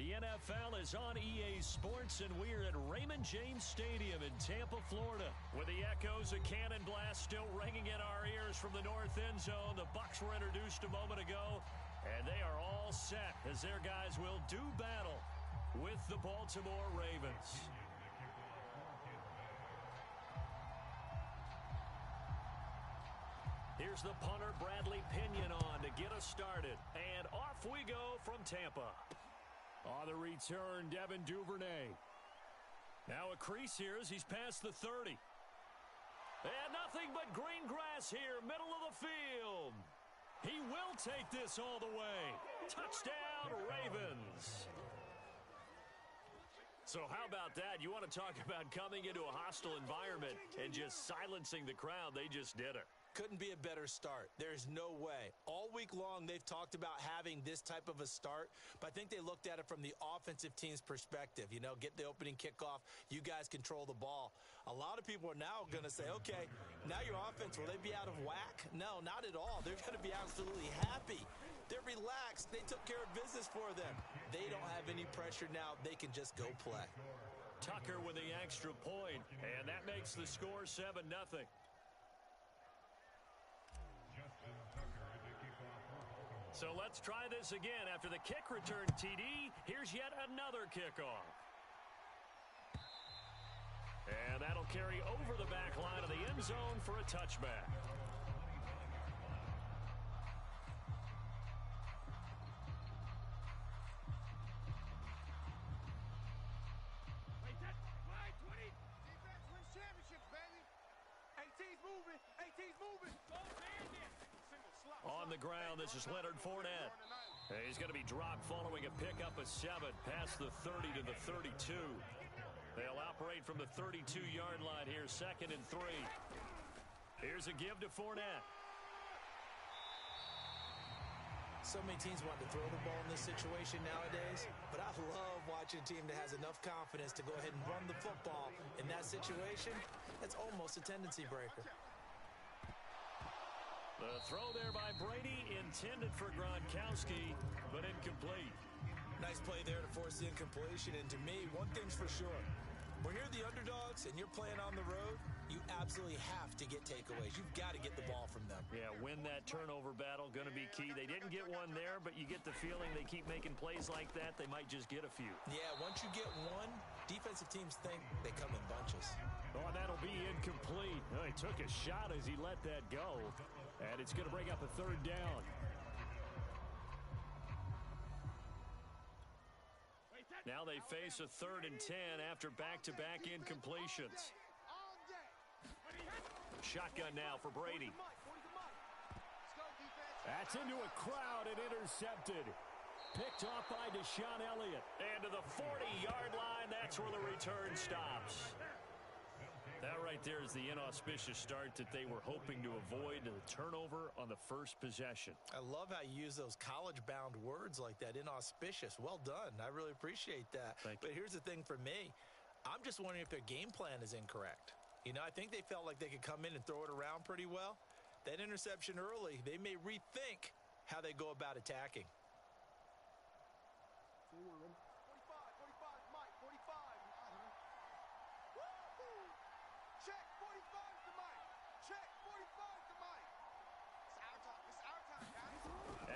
The NFL is on EA Sports, and we're at Raymond James Stadium in Tampa, Florida. With the echoes of Cannon Blast still ringing in our ears from the north end zone, the Bucs were introduced a moment ago, and they are all set as their guys will do battle with the Baltimore Ravens. Here's the punter, Bradley Pinion, on to get us started. And off we go from Tampa. On the return, Devin Duvernay. Now a crease here as he's past the 30. And nothing but green grass here, middle of the field. He will take this all the way. Touchdown, Ravens. So how about that? You want to talk about coming into a hostile environment and just silencing the crowd. They just did it. Couldn't be a better start. There's no way. All week long, they've talked about having this type of a start, but I think they looked at it from the offensive team's perspective. You know, get the opening kickoff. You guys control the ball. A lot of people are now going to say, okay, now your offense, will they be out of whack? No, not at all. They're going to be absolutely happy. They're relaxed. They took care of business for them. They don't have any pressure now. They can just go play. Tucker with the extra point, and that makes the score 7-0. So let's try this again. After the kick return TD, here's yet another kickoff. And that'll carry over the back line of the end zone for a touchback. Defense wins championships, baby. 18's moving. 18's moving. On the ground, this is Leonard Fournette. He's going to be dropped following a pickup of 7 past the 30 to the 32. They'll operate from the 32-yard line here, 2nd and 3. Here's a give to Fournette. So many teams want to throw the ball in this situation nowadays, but I love watching a team that has enough confidence to go ahead and run the football in that situation. That's almost a tendency breaker. The throw there by Brady, intended for Gronkowski, but incomplete. Nice play there to force the incompletion, and to me, one thing's for sure. When you're the underdogs and you're playing on the road, you absolutely have to get takeaways. You've got to get the ball from them. Yeah, win that turnover battle, going to be key. They didn't get one there, but you get the feeling they keep making plays like that, they might just get a few. Yeah, once you get one, defensive teams think they come in bunches. Oh, that'll be incomplete. Oh, he took a shot as he let that go, and it's going to bring up a 3rd down. Now they face a 3rd and 10 after back-to-back incompletions. Shotgun now for Brady. That's into a crowd and intercepted. Picked off by Deshaun Elliott. And to the 40-yard line, that's where the return stops. That right there is the inauspicious start that they were hoping to avoid, the turnover on the first possession. I love how you use those college-bound words like that, inauspicious. Well done. I really appreciate that. Thank you. But here's the thing for me. I'm just wondering if their game plan is incorrect. You know, I think they felt like they could come in and throw it around pretty well. That interception early, they may rethink how they go about attacking. 45, Mike, 45. Check, 45 to Mike. Check, 45 to Mike. It's our time, guys.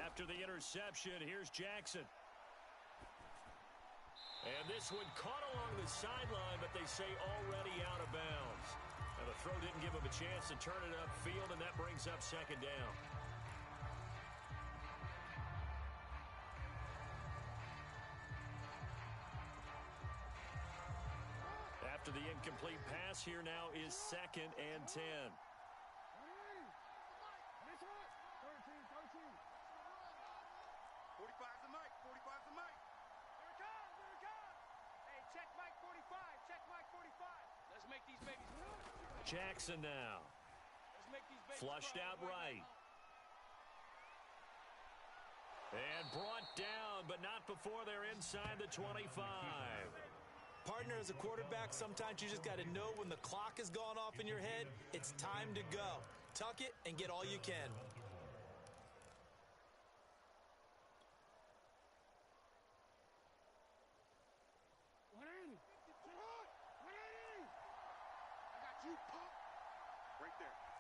After the interception, here's Jackson. And this one caught along the sideline, but they say already out of bounds. Now the throw didn't give him a chance to turn it upfield, and that brings up 2nd down. After the incomplete pass, here now is 2nd and 10. 45 to Mike, 45 to Mike. Here it comes. Hey, check Mike 45, check Mike 45. Let's make these babies run. Jackson now. Let's make these babies Flushed run. out right. And brought down, but not before they're inside the 25. Partner, as a quarterback, sometimes you just got to know when the clock has gone off in your head, it's time to go. Tuck it and get all you can.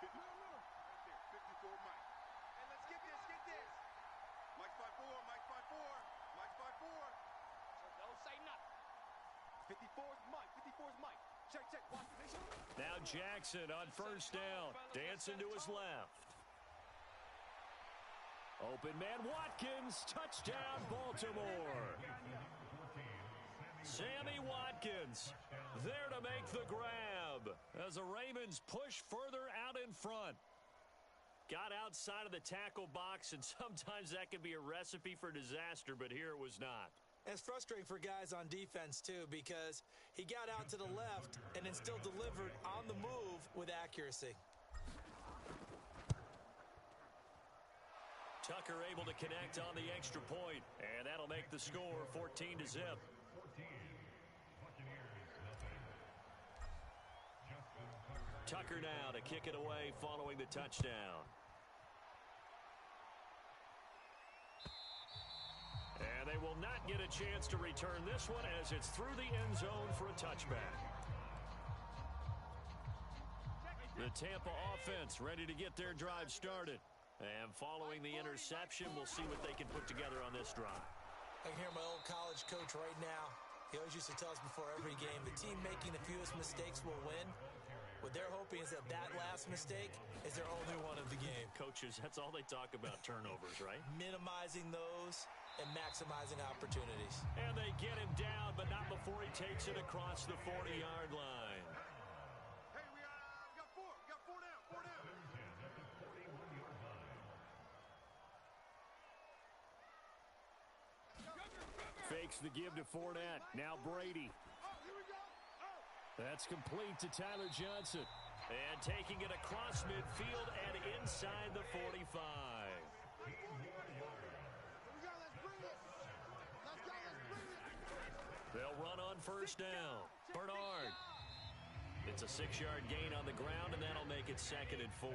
54 Mike. Hey, let's get this. Mike's by four. Mike's by four. So don't say nothing. 54's Mike. Check. Watch the mission. Now Jackson on first down. Dancing to his left. Open man Watkins. Touchdown Baltimore. Sammy Watkins there to make the grab as the Ravens push further out in front. Got outside of the tackle box, and sometimes that can be a recipe for disaster, but here it was not. It's frustrating for guys on defense, too, because he got out to the left and then still delivered on the move with accuracy. Tucker able to connect on the extra point, and that'll make the score 14-0. Tucker now to kick it away following the touchdown. And they will not get a chance to return this one as it's through the end zone for a touchback. The Tampa offense ready to get their drive started. And following the interception, we'll see what they can put together on this drive. I can hear my old college coach right now. He always used to tell us before every game, the team making the fewest mistakes will win. What they're hoping is that last mistake is their only one of the game. Coaches, that's all they talk about, turnovers, right? Minimizing those and maximizing opportunities. And they get him down, but not before he takes it across the 40-yard line. Hey, we got four. We got four down. Fakes the give to Fournette. Now Brady. Here we go. That's complete to Tyler Johnson. And taking it across midfield and inside the 45. They'll run on first down. Bernard. It's a 6-yard gain on the ground, and that'll make it 2nd and 4.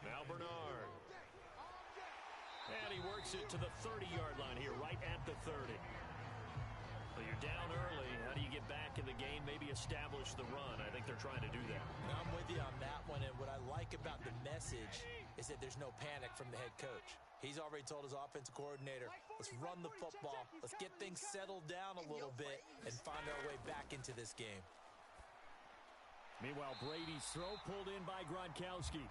Now Bernard. And he works it to the 30-yard line here, right at the 30. Well, you're down early. How do you get back in the game? Maybe establish the run. I think they're trying to do that. I'm with you on that one, and what I like about the message is that there's no panic from the head coach. He's already told his offensive coordinator, let's run the football, let's get things settled down a little bit and find our way back into this game. Meanwhile, Brady's throw pulled in by Gronkowski.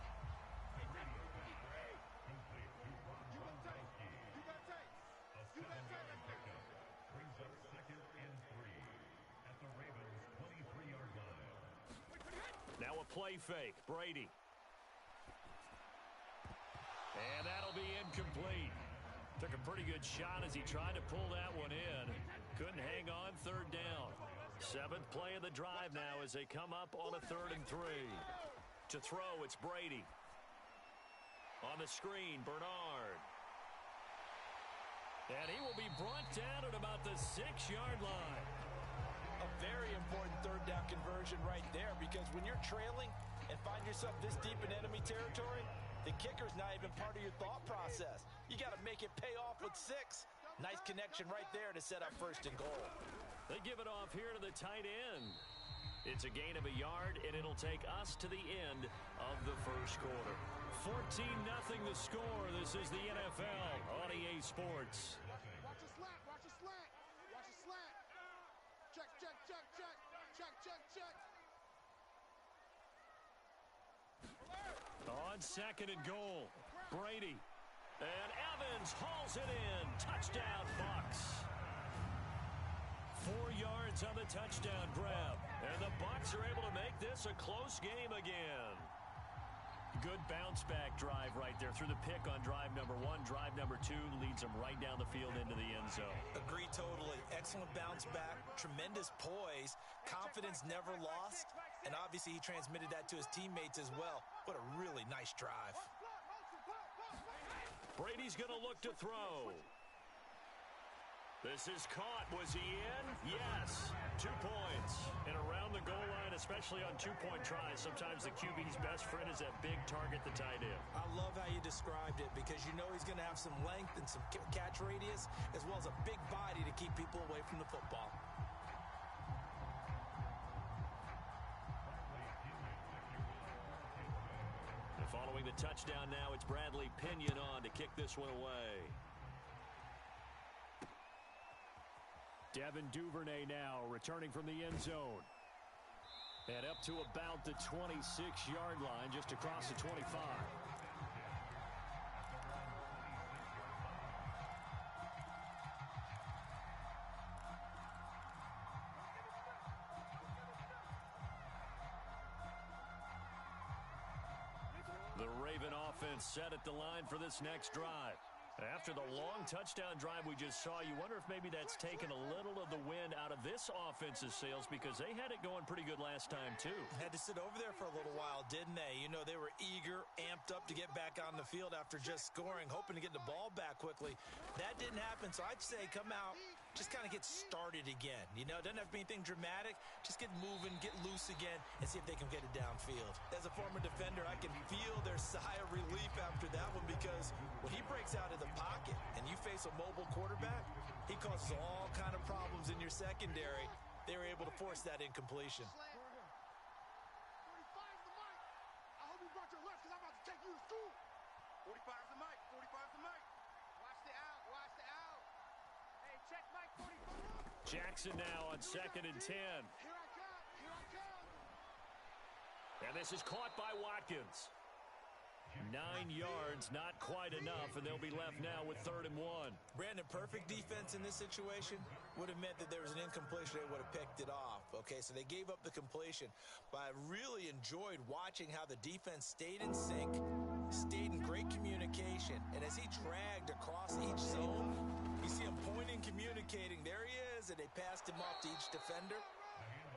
Now a play fake. Brady. And that'll be incomplete. Took a pretty good shot as he tried to pull that one in. Couldn't hang on, 3rd down. 7th play of the drive now as they come up on a 3rd and 3. To throw, it's Brady. On the screen, Bernard. And he will be brought down at about the 6-yard line. A very important 3rd down conversion right there, because when you're trailing and find yourself this deep in enemy territory, the kicker's not even part of your thought process. You got to make it pay off with 6. Nice connection right there to set up 1st and goal. They give it off here to the tight end. It's a gain of a yard, and it'll take us to the end of the 1st quarter. 14-0 the score. This is the NFL on EA Sports. Watch a slant. Watch a slant. Watch a slant. Check. On 2nd and goal, Brady. And Evans hauls it in. Touchdown, Bucks. 4 yards on the touchdown grab. And the Bucks are able to make this a close game again. Good bounce-back drive right there through the pick on drive number 1. Drive number 2 leads them right down the field into the end zone. Agree totally. Excellent bounce back. Tremendous poise. Confidence never lost. And obviously he transmitted that to his teammates as well. What a really nice drive. Brady's going to look to throw. This is caught. Was he in? Yes. 2 points. And around the goal line, especially on 2-point tries, sometimes the QB's best friend is that big target, the tight end. I love how you described it, because you know he's going to have some length and some catch radius, as well as a big body to keep people away from the football. Throwing the touchdown now, it's Bradley Pinion on to kick this one away. Devin Duvernay now returning from the end zone. And up to about the 26-yard line, just across the 25. The Raven offense set at the line for this next drive. After the long touchdown drive we just saw, you wonder if maybe that's taken a little of the wind out of this offense's sails because they had it going pretty good last time, too. Had to sit over there for a little while, didn't they? You know, they were eager, amped up to get back on the field after just scoring, hoping to get the ball back quickly. That didn't happen, so I'd say come out, just kind of get started again. You know, it doesn't have to be anything dramatic. Just get moving, get loose again, and see if they can get it downfield. As a former defender, I can feel their sigh of relief after that one because when he breaks out of the pocket and you face a mobile quarterback, he causes all kind of problems in your secondary. They were able to force that incompletion. 35 is the mic. I hope you brought your lunch because I'm about to take you to school. 45 is the mic. 45 is the mic. Watch the out. Watch the out. Hey, check mic 45. Jackson now on 2nd and 10. Here I come. Here I come. And this is caught by Watkins. 9 yards, not quite enough, and they'll be left now with 3rd and 1. Brandon, perfect defense in this situation would have meant that there was an incompletion. They would have picked it off. Okay, so they gave up the completion. But I really enjoyed watching how the defense stayed in sync, stayed in great communication. And as he dragged across each zone, you see him pointing, communicating. There he is, and they passed him off to each defender.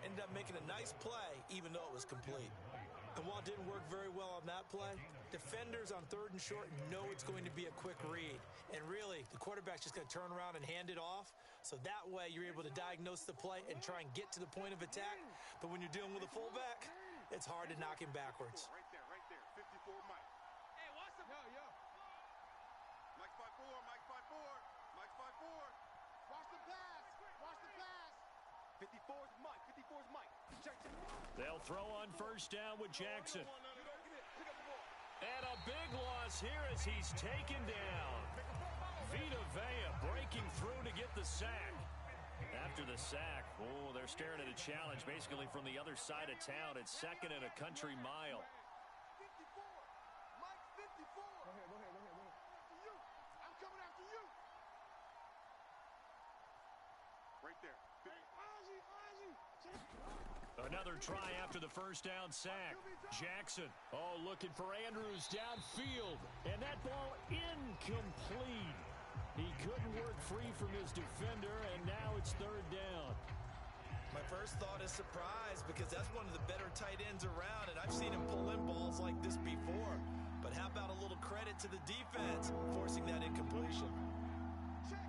Ended up making a nice play, even though it was complete. And while it didn't work very well on that play, defenders on 3rd and short know it's going to be a quick read. And really, the quarterback's just going to turn around and hand it off. So that way, you're able to diagnose the play and try and get to the point of attack. But when you're dealing with a fullback, it's hard to knock him backwards. Right there, right there. 54 Mike. Hey, watch the... Yo. Mike's 5'4", Mike's 5'4", Mike's 5'4". Watch the pass. Watch the pass. 54 is Mike. 54 is Mike. Check. They'll throw on 1st down with Jackson. And a big loss here as he's taken down. Vita Vea breaking through to get the sack. After the sack, they're staring at a challenge basically from the other side of town. It's 2nd and a country mile. 54. Mike's 54. Go ahead. After you. I'm coming after you. Right there. Another try after the 1st down sack. Jackson, looking for Andrews downfield. And that ball incomplete. He couldn't work free from his defender, and now it's 3rd down. My first thought is surprise because that's one of the better tight ends around, and I've seen him pull in balls like this before. But how about a little credit to the defense forcing that incompletion? Check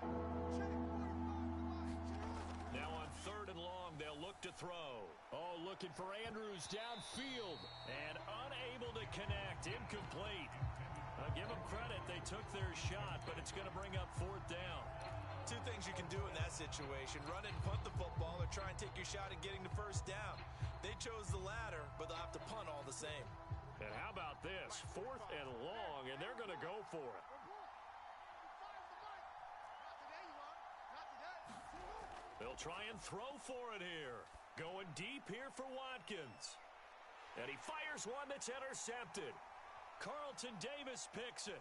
45 to Mike. Now on 3rd and long, they'll look to throw. Looking for Andrews downfield and unable to connect. Incomplete. Give them credit. They took their shot, but it's going to bring up 4th down. Two things you can do in that situation. Run and punt the football or try and take your shot at getting the 1st down. They chose the latter, but they'll have to punt all the same. And how about this? 4th and long, and they're going to go for it. They'll try and throw for it here. Going deep here for Watkins. And he fires one that's intercepted. Carlton Davis picks it.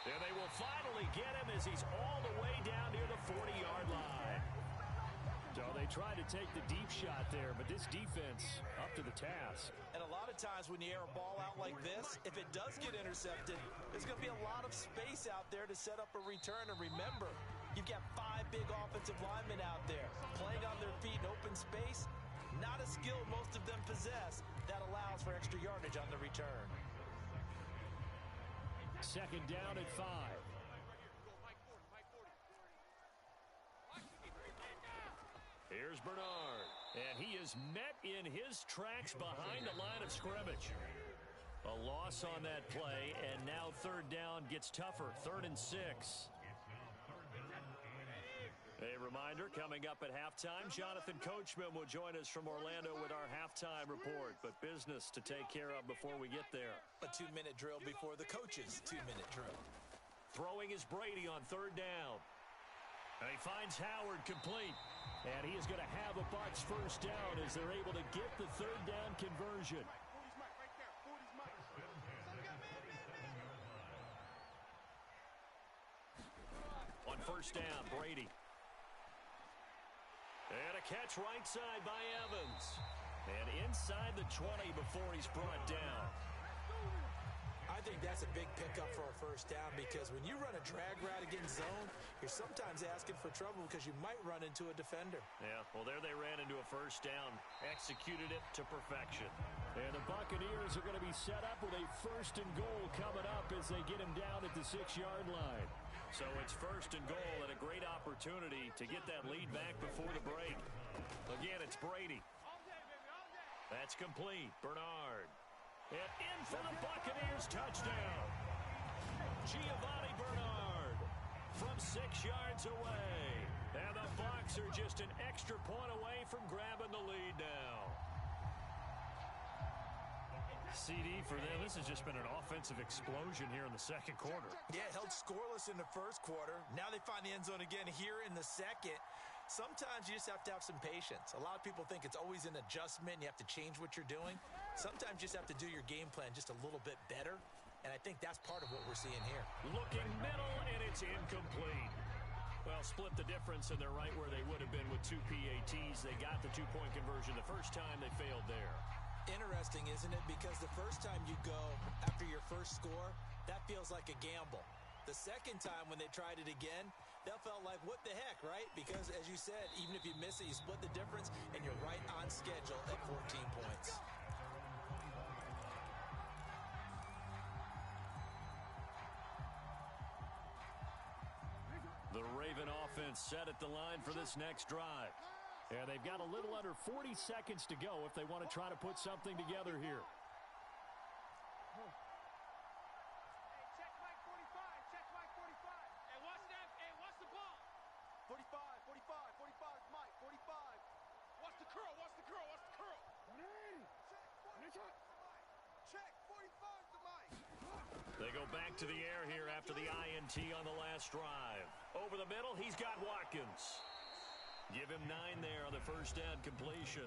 And they will finally get him as he's all the way down near the 40-yard line. So they tried to take the deep shot there, but this defense up to the task. And a lot of times when you air a ball out like this, if it does get intercepted, there's going to be a lot of space out there to set up a return. And remember, you've got 5 big offensive linemen out there playing on their feet in open space. Not a skill most of them possess that allows for extra yardage on the return. 2nd down at 5. Here's Bernard, and he is met in his tracks behind the line of scrimmage. A loss on that play, and now 3rd down gets tougher. 3rd and 6. A reminder, coming up at halftime, Jonathan Coachman will join us from Orlando with our halftime report. But business to take care of before we get there. A 2-minute drill before the coach's 2-minute drill. Throwing is Brady on third down. And he finds Howard complete. And he is going to have a Bucs first down as they're able to get the third down conversion. On first down, Brady. And a catch right side by Evans. And inside the 20 before he's brought down. I think that's a big pickup for a first down because when you run a drag route against zone, you're sometimes asking for trouble because you might run into a defender. Yeah, well, there they ran into a first down. Executed it to perfection. And the Buccaneers are going to be set up with a first and goal coming up as they get him down at the 6-yard line. So it's first and goal and a great opportunity to get that lead back before the break. Again, it's Brady. That's complete. Bernard. And in for the Buccaneers touchdown. Giovanni Bernard from 6 yards away. And the Bucs are just an extra point away from grabbing the lead now. CD for them. This has just been an offensive explosion here in the second quarter. Yeah, held scoreless in the first quarter. Now they find the end zone again here in the second. Sometimes you just have to have some patience. A lot of people think it's always an adjustment. You have to change what you're doing. Sometimes you just have to do your game plan just a little bit better. And I think that's part of what we're seeing here. Looking middle, and it's incomplete. Well, split the difference, and they're right where they would have been with 2 PATs. They got the 2-point conversion the first time. They failed there. Interesting, isn't it? Because the first time you go after your first score, that feels like a gamble. The second time when they tried it again, that felt like, what the heck, right? Because, as you said, even if you miss it, you split the difference, and you're right on schedule at 14 points. The Raven offense set at the line for this next drive. And they've got a little under 40 seconds to go if they want to try to put something together here. Check Mike 45. Check Mike 45. Hey, watch that. Hey, watch the ball. 45 is Mike. 45. Watch the curl. Watch the curl. Watch the curl. Check 45 to Mike. They go back to the air here after the INT on the last drive. Over the middle, he's got Watkins. Give him 9 there on the first down completion.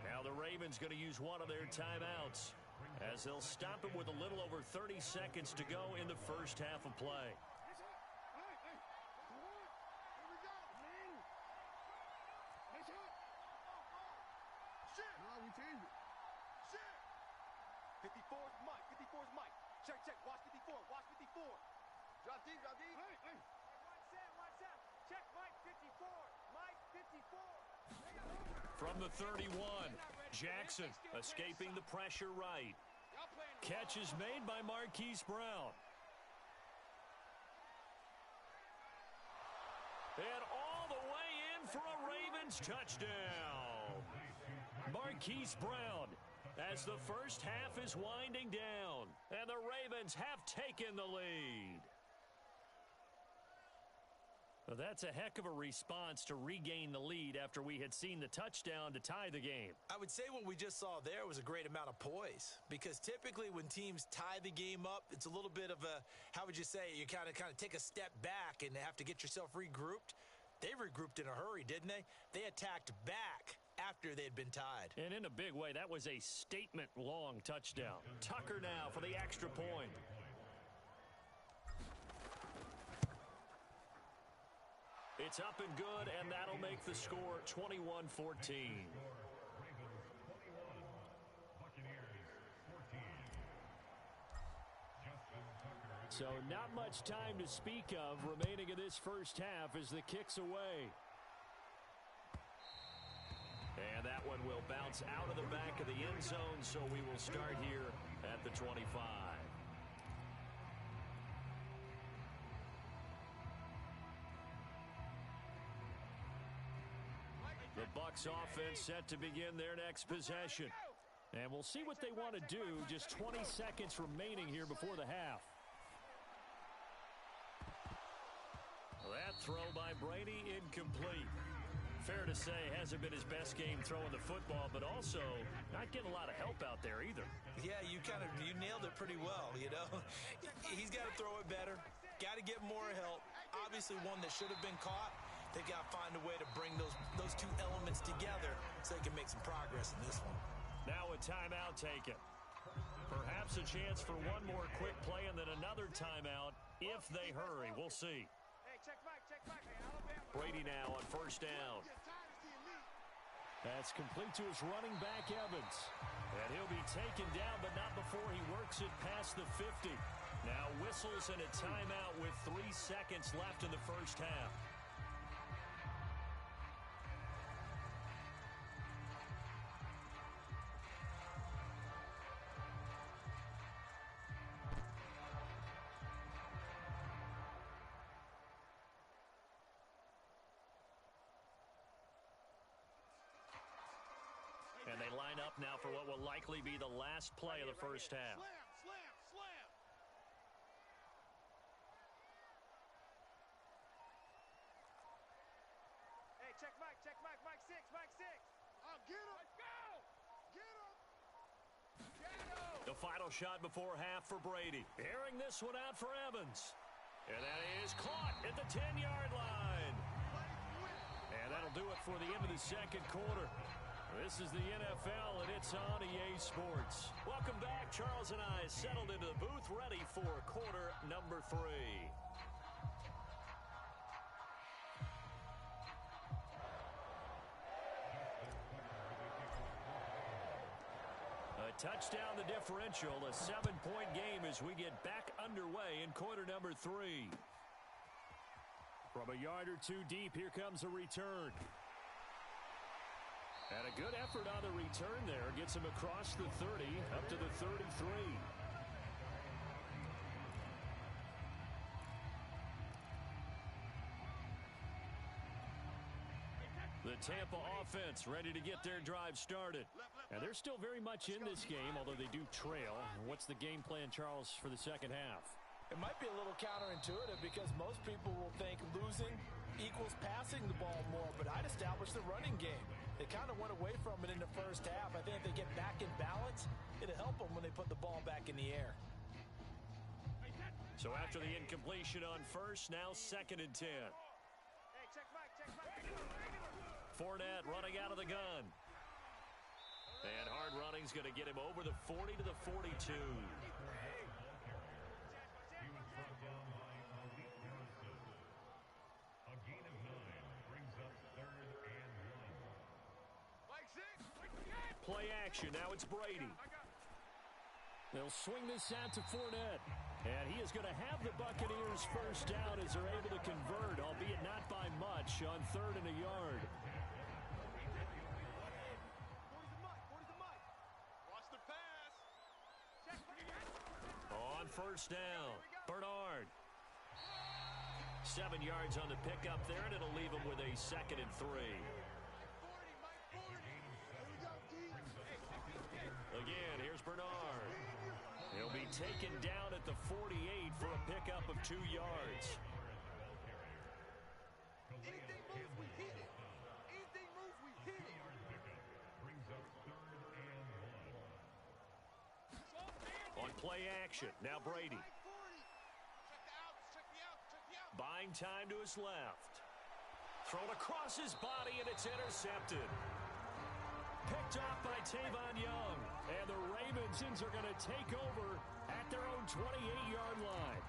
Now the Ravens going to use one of their timeouts as they'll stop him with a little over 30 seconds to go in the first half of play. We changed it. 54 is Mike. 54 is Mike. Check. Watch 54. Watch 54. Drop deep. Hey. Watch out. Check Mike 54. Mike 54. From the 31, Jackson escaping the pressure right. Catch is made by Marquise Brown. And all the way in for a Ravens touchdown. Marquise Brown as the first half is winding down. And the Ravens have taken the lead. Well, that's a heck of a response to regain the lead after we had seen the touchdown to tie the game. I would say what we just saw there was a great amount of poise because typically when teams tie the game up, it's a little bit of a, how would you say, you kind of take a step back and have to get yourself regrouped. They regrouped in a hurry, didn't they? They attacked back after they'd been tied. And in a big way, that was a statement-long touchdown. Tucker now for the extra point. It's up and good, and that'll make the score 21-14. So not much time to speak of remaining in this first half as the kick's away. And that one will bounce out of the back of the end zone, so we will start here at the 25. The Bucs offense set to begin their next possession. And we'll see what they want to do. Just 20 seconds remaining here before the half. That throw by Brady, incomplete. Fair to say, hasn't been his best game throwing the football, but also not getting a lot of help out there either. Yeah, you nailed it pretty well, you know. He's got to throw it better, got to get more help. Obviously one that should have been caught. They got to find a way to bring those two elements together so they can make some progress in this one. Now a timeout taken. Perhaps a chance for one more quick play and then another timeout if they hurry. We'll see. Hey, check back. Hey, Alabama. Brady now on first down. That's complete to his running back, Evans. And he'll be taken down, but not before he works it past the 50. Now whistles and a timeout with 3 seconds left in the first half. And they line up now for what will likely be the last play of the first half. Slam. Hey, check Mike 6. Oh, get him. Let's go. Get him. The final shot before half for Brady. Airing this one out for Evans. And that is caught at the 10-yard line. And that'll do it for the end of the second quarter. This is the NFL, and it's on EA Sports. Welcome back. Charles and I settled into the booth, ready for quarter number 3. A touchdown the differential, a 7-point game as we get back underway in quarter number 3. From a yard or two deep, here comes a return. And a good effort on the return there. Gets him across the 30, up to the 33. The Tampa offense ready to get their drive started. And they're still very much in this game, although they do trail. What's the game plan, Charles, for the second half? It might be a little counterintuitive because most people will think losing equals passing the ball more, but I'd establish the running game. They kind of went away from it in the first half. I think if they get back in balance, it'll help them when they put the ball back in the air. So after the incompletion on first, now 2nd and 10. Hey, check Mike. Fournette running out of the gun. And hard running's going to get him over the 40 to the 42. Play action. Now it's Brady. They'll swing this out to Fournette. And he is going to have the Buccaneers first down as they're able to convert, albeit not by much, on 3rd and a yard. Watch the pass. On first down, Bernard. 7 yards on the pickup there, and it'll leave him with a 2nd and 3. Again, here's Bernard. He'll be taken down at the 48 for a pickup of 2 yards. Anything moves, we hit it. Anything moves, we hit it. On play action, now Brady. Buying time to his left. Thrown across his body, and it's intercepted. Picked off by Tavon Young. And the Ravens are going to take over at their own 28-yard line.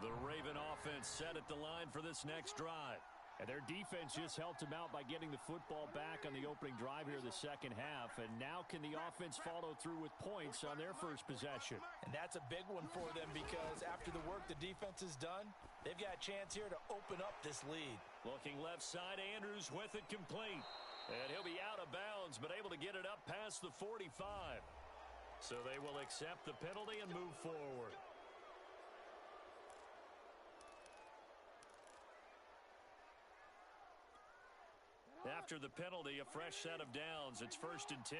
The Raven offense set at the line for this next drive. And their defense just helped them out by getting the football back on the opening drive here in the second half. And now can the offense follow through with points on their first possession? And that's a big one for them because after the work the defense has done, they've got a chance here to open up this lead. Looking left side, Andrews with it complete. And he'll be out of bounds, but able to get it up past the 45. So they will accept the penalty and move forward. after the penalty, a fresh set of downs. It's 1st and 10.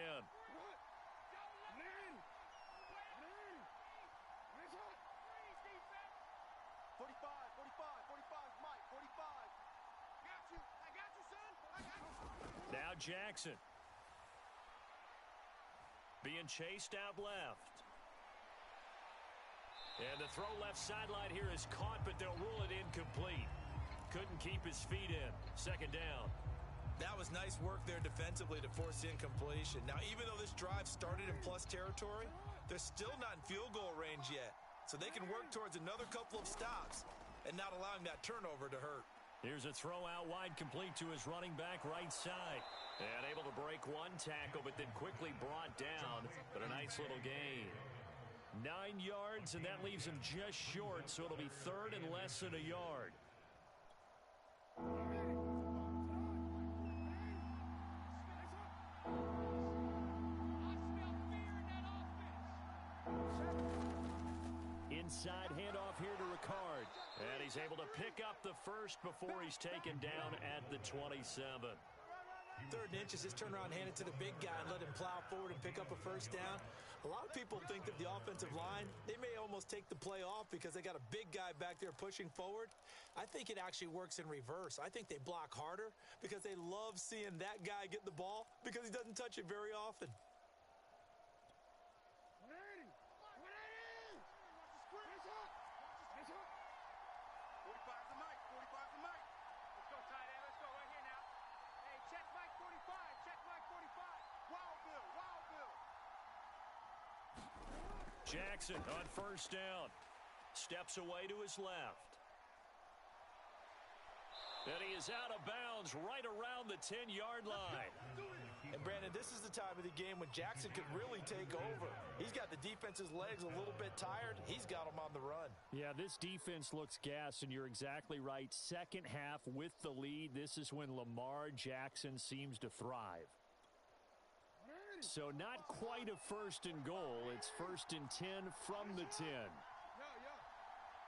45, Mike, 45. I got you, son. I got you. Now Jackson. Being chased out left. And the throw left sideline here is caught, but they'll rule it incomplete. Couldn't keep his feet in. 2nd down. That was nice work there defensively to force incompletion. Now, even though this drive started in plus territory, they're still not in field goal range yet. So they can work towards another couple of stops and not allowing that turnover to hurt. Here's a throw out wide, complete to his running back right side. And able to break one tackle, but then quickly brought down. But a nice little gain. 9 yards, and that leaves him just short, so it'll be 3rd and less than a yard. Inside handoff here to Ricard. And he's able to pick up the first before he's taken down at the 27. 3rd and inches, just turn around and hand it to the big guy and let him plow forward and pick up a first down. A lot of people think that the offensive line, they may almost take the play off because they got a big guy back there pushing forward. I think it actually works in reverse. I think they block harder because they love seeing that guy get the ball because he doesn't touch it very often. 45's the mic. 45's the mic. Let's go, tight end. Let's go right here now. Hey, check Mike 45. Check Mike 45. Wild Bill. Wild Bill. Jackson on 1st down. Steps away to his left. And he is out of bounds right around the 10-yard line. And, Brandon, this is the time of the game when Jackson could really take over. He's got the defense's legs a little bit tired. He's got them on the run. Yeah, this defense looks gassed, and you're exactly right. 2nd half with the lead. This is when Lamar Jackson seems to thrive. So not quite a 1st and goal. It's 1st and 10 from the 10. Yo.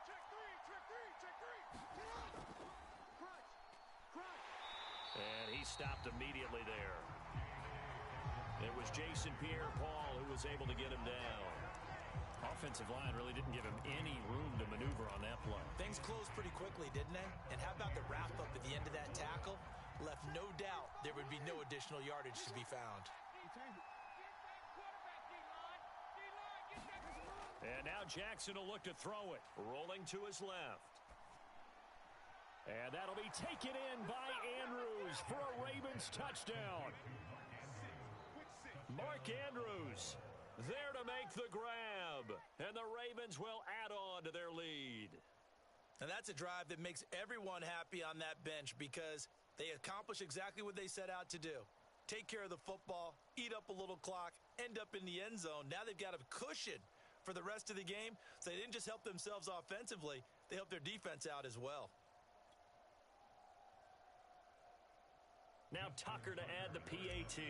Check three. Crunch. And he stopped immediately there. It was Jason Pierre-Paul who was able to get him down. Offensive line really didn't give him any room to maneuver on that play. Things closed pretty quickly, didn't they? And how about the wrap-up at the end of that tackle? Left no doubt there would be no additional yardage to be found. And now Jackson will look to throw it. Rolling to his left. And that'll be taken in by Andrews for a Ravens touchdown. Mark Andrews there to make the grab. And the Ravens will add on to their lead. And that's a drive that makes everyone happy on that bench because they accomplish exactly what they set out to do. Take care of the football, eat up a little clock, end up in the end zone. Now they've got a cushion for the rest of the game. So they didn't just help themselves offensively, they helped their defense out as well. Now Tucker to add the PAT.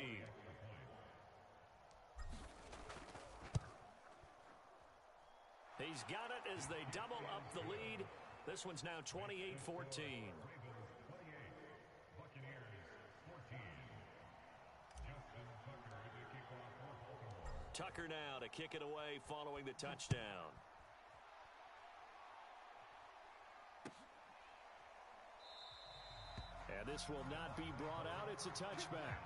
He's got it as they double up the lead. This one's now 28-14. Tucker now to kick it away following the touchdown. And this will not be brought out. It's a touchback.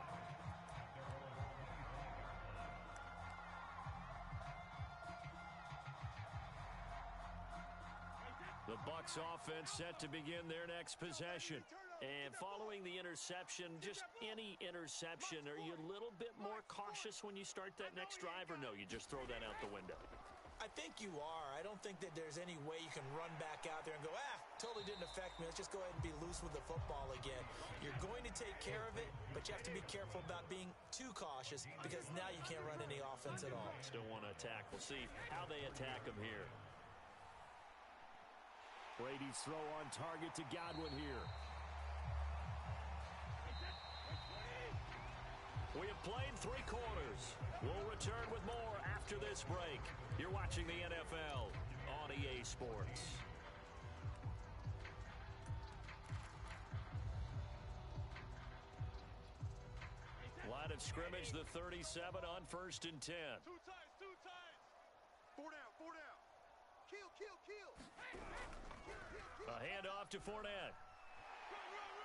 The Bucs offense set to begin their next possession. And following the interception, just any interception, are you a little bit more cautious when you start that next drive, or no, you just throw that out the window? I think you are. I don't think that there's any way you can run back out there and go, totally didn't affect me. Let's just go ahead and be loose with the football again. You're going to take care of it, but you have to be careful about being too cautious because now you can't run any offense at all. Still want to attack. We'll see how they attack him here. Brady's throw on target to Godwin here. We have played 3 quarters. We'll return with more after this break. You're watching the NFL on EA Sports. line of scrimmage, the 37 on 1st and 10. Two times, two times. Four down, four down. Kill, kill, kill. A handoff to Fournette.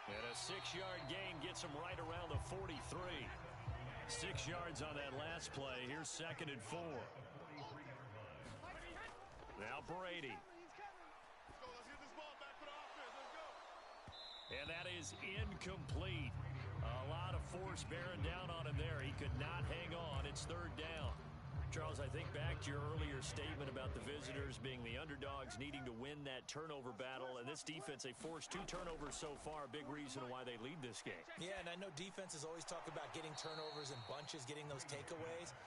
And a 6-yard gain gets him right around the 43. 6 yards on that last play. Here's 2nd and 4. Now Brady. Let's go, let's get this ball back for the offense. Let's go. And that is incomplete. A lot of force bearing down on him there. He could not hang on. It's 3rd down. Charles, I think back to your earlier statement about the visitors being the underdogs needing to win that turnover battle. And this defense, they forced 2 turnovers so far. A big reason why they lead this game. Yeah, and I know defenses always talk about getting turnovers in bunches, getting those takeaways.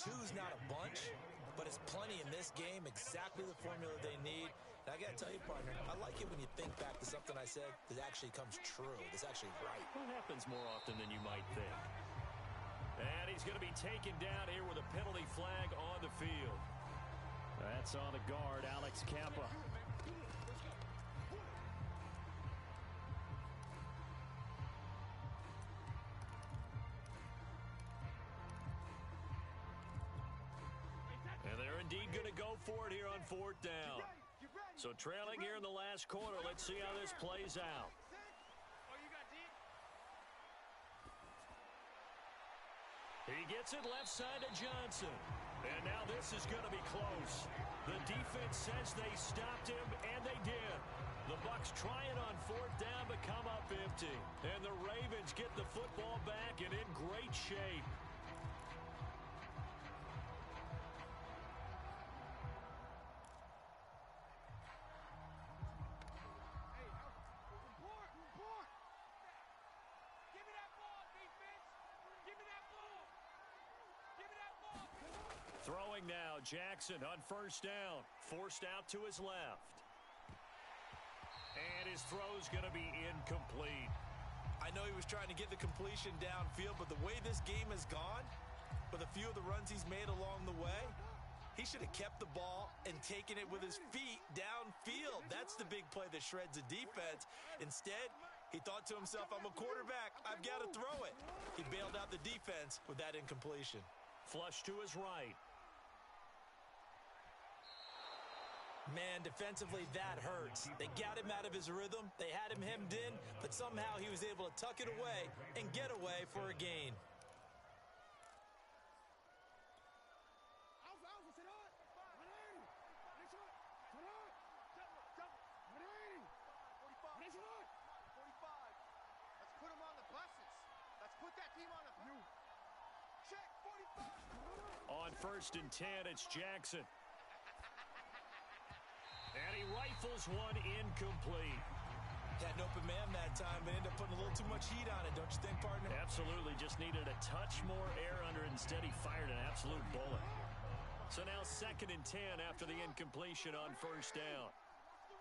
2's not a bunch, but it's plenty in this game. Exactly the formula they need. And I got to tell you, partner, I like it when you think back to something I said that actually comes true. That's actually right. What happens more often than you might think? And he's going to be taken down here with a penalty flag on the field. That's on the guard, Alex Kappa. And they're indeed going to go for it here on 4th down. So trailing here in the last quarter. Let's see how this plays out. He gets it left side to Johnson. And now this is going to be close. The defense says they stopped him, and they did. The Bucs trying on 4th down but come up empty. And the Ravens get the football back and in great shape. Throwing now, Jackson on 1st down. Forced out to his left. And his throw's going to be incomplete. I know he was trying to get the completion downfield, but the way this game has gone, with a few of the runs he's made along the way, he should have kept the ball and taken it with his feet downfield. That's the big play that shreds the defense. Instead, he thought to himself, I'm a quarterback. I've got to throw it. He bailed out the defense with that incompletion. Flush to his right. Man, defensively, that hurts. They got him out of his rhythm. They had him hemmed in, but somehow he was able to tuck it away and get away for a gain. Let's put him on the buses. Let's put that team on the bus. Check 45. On 1st and 10, it's Jackson. And he rifles one incomplete. Had an open man that time, but ended up putting a little too much heat on it, don't you think, partner? Absolutely. Just needed a touch more air under it. Instead, he fired an absolute bullet. So now 2nd and 10 after the incompletion on 1st down. Oh,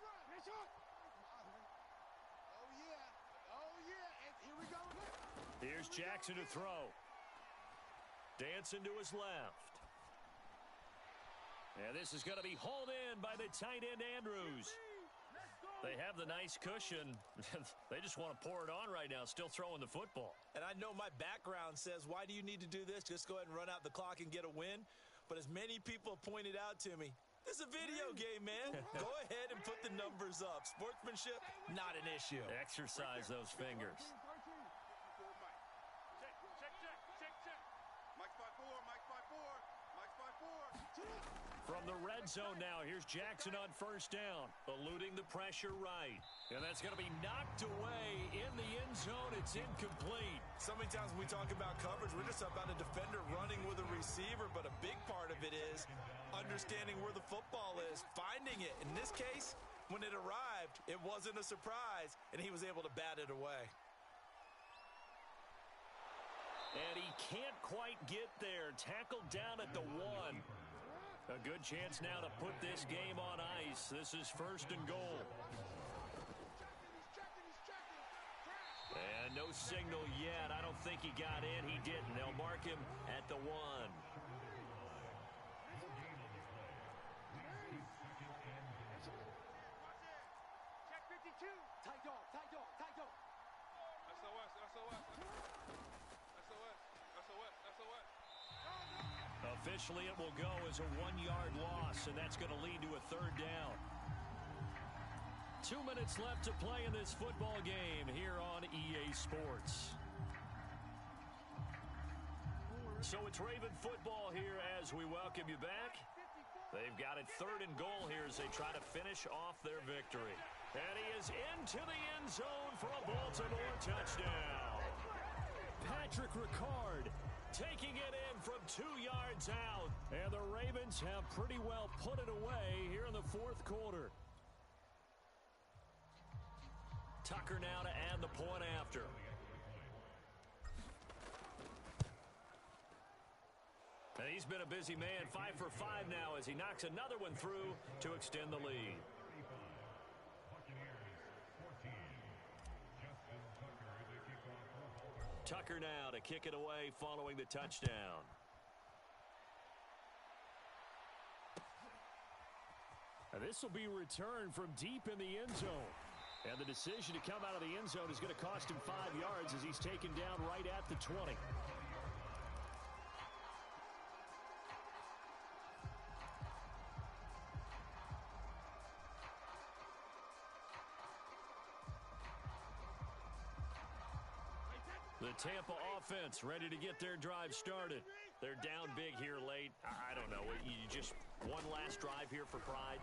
yeah. Oh, yeah. And here we go. Here's Jackson to throw. Dancing to his left. And this is going to be hauled in by the tight end, Andrews. They have the nice cushion. They just want to pour it on right now, still throwing the football. And I know my background says, why do you need to do this? Just go ahead and run out the clock and get a win. But as many people pointed out to me, this is a video game, man. Go ahead and put the numbers up. Sportsmanship, not an issue. Exercise those fingers. Mike's by 4, Mike's by 4, Mike's by 4. From the red zone now, here's Jackson on 1st down, eluding the pressure right. And that's going to be knocked away in the end zone. It's incomplete. So many times when we talk about coverage, we're just about a defender running with a receiver, but a big part of it is understanding where the football is, finding it. In this case, when it arrived, it wasn't a surprise, and he was able to bat it away. And he can't quite get there. Tackled down at the 1. A good chance now to put this game on ice. This is 1st and goal. And no signal yet. I don't think he got in. He didn't. They'll mark him at the 1. Check 52. Tight dog, tight dog, tight dog. SOS, SOS. SOS, SOS. Officially, it will go as a 1-yard loss, and that's going to lead to a third down. 2 minutes left to play in this football game here on EA Sports. So it's Raven football here as we welcome you back. They've got it 3rd and goal here as they try to finish off their victory. And he is into the end zone for a Baltimore touchdown. Patrick Ricard taking it in from 2 yards out. And the Ravens have pretty well put it away here in the 4th quarter. Tucker now to add the point after. And he's been a busy man, 5 for 5 now as he knocks another one through to extend the lead. Tucker now to kick it away following the touchdown. And this will be returned from deep in the end zone. And the decision to come out of the end zone is going to cost him 5 yards as he's taken down right at the 20. The Tampa offense ready to get their drive started. They're down big here late. I don't know. You just one last drive here for pride?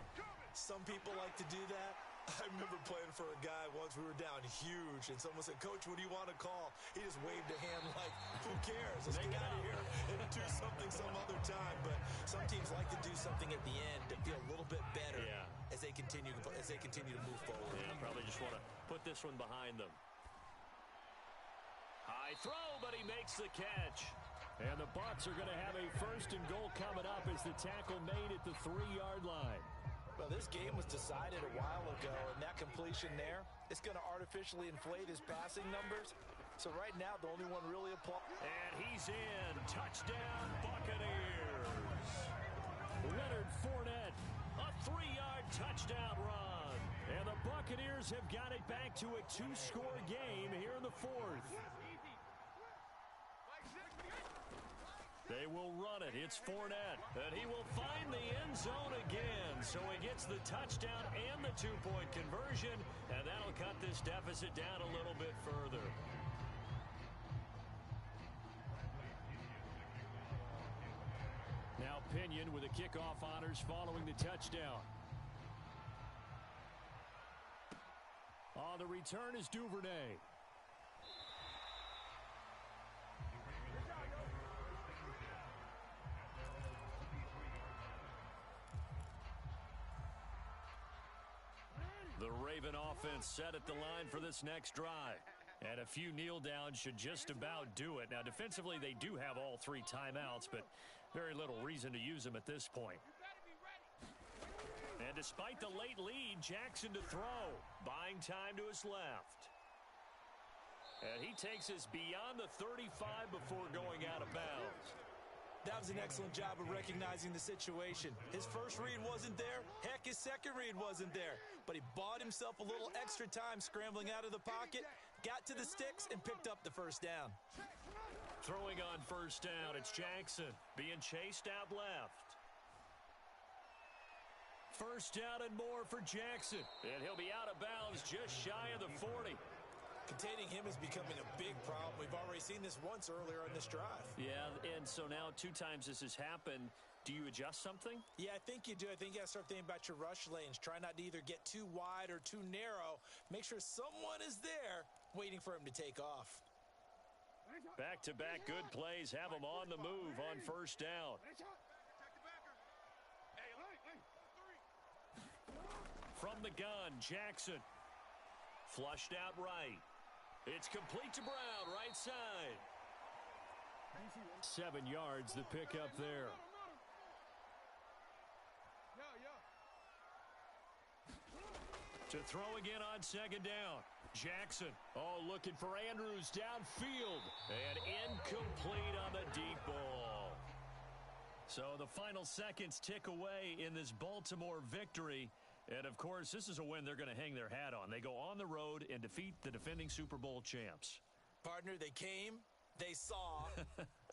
Some people like to do that. I remember playing for a guy once. We were down huge, and someone said, "Coach, what do you want to call?" He just waved a hand like, "Who cares? Let's get out of here and do something some other time." But some teams like to do something at the end to feel a little bit better as they continue to move forward. Yeah, probably just want to put this one behind them. High throw, but he makes the catch. And the Bucs are going to have a 1st and goal coming up as the tackle made at the 3-yard line. Well, this game was decided a while ago, and that completion there, it's going to artificially inflate his passing numbers. So right now, the only one really And he's in. Touchdown, Buccaneers. Leonard Fournette, a 3-yard touchdown run. And the Buccaneers have got it back to a 2-score game here in the 4th. They will run it. It's Fournette. And he will find the end zone again. So he gets the touchdown and the 2-point conversion. And that'll cut this deficit down a little bit further. Now Pinion with the kickoff honors following the touchdown. On the return is Duvernay. The Raven offense set at the line for this next drive. And a few kneel downs should just about do it. Now, defensively, they do have all 3 timeouts, but very little reason to use them at this point. And despite the late lead, Jackson to throw. Buying time to his left. And he takes us beyond the 35 before going out of bounds. That was an excellent job of recognizing the situation. His first read wasn't there. Heck, his second read wasn't there. But he bought himself a little extra time scrambling out of the pocket, got to the sticks, and picked up the first down. Throwing on first down, it's Jackson being chased out left. First down and more for Jackson. And he'll be out of bounds just shy of the 40. Containing him is becoming a big problem. We've already seen this once earlier in this drive. Yeah, and so now 2 times this has happened. Do you adjust something? Yeah, I think you do. I think you got to start thinking about your rush lanes. Try not to either get too wide or too narrow. Make sure someone is there waiting for him to take off. Back-to-back good plays have him on the move on first down. From the gun, Jackson. Flushed out right. It's complete to Brown, right side. 7 yards, the pickup there. To throw again on second down. Jackson, looking for Andrews downfield. And incomplete on the deep ball. So the final seconds tick away in this Baltimore victory. And, of course, this is a win they're going to hang their hat on. They go on the road and defeat the defending Super Bowl champs. Partner, they came, They saw.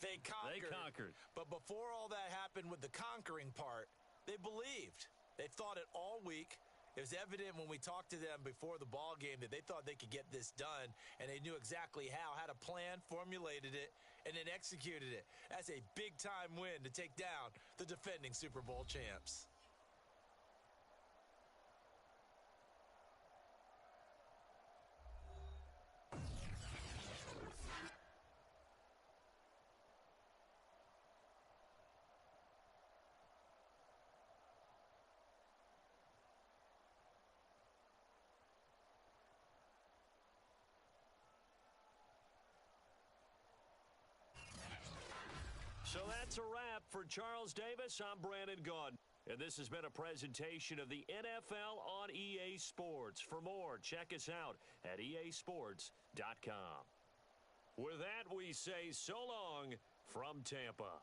They conquered. They conquered. But before all that happened with the conquering part, they believed. They thought it all week. It was evident when we talked to them before the ball game that they thought they could get this done, and they knew exactly how, had a plan, formulated it, and then executed it. That's a big-time win to take down the defending Super Bowl champs. So that's a wrap for Charles Davis. I'm Brandon Gaudin. And this has been a presentation of the NFL on EA Sports. For more, check us out at easports.com. With that, we say so long from Tampa.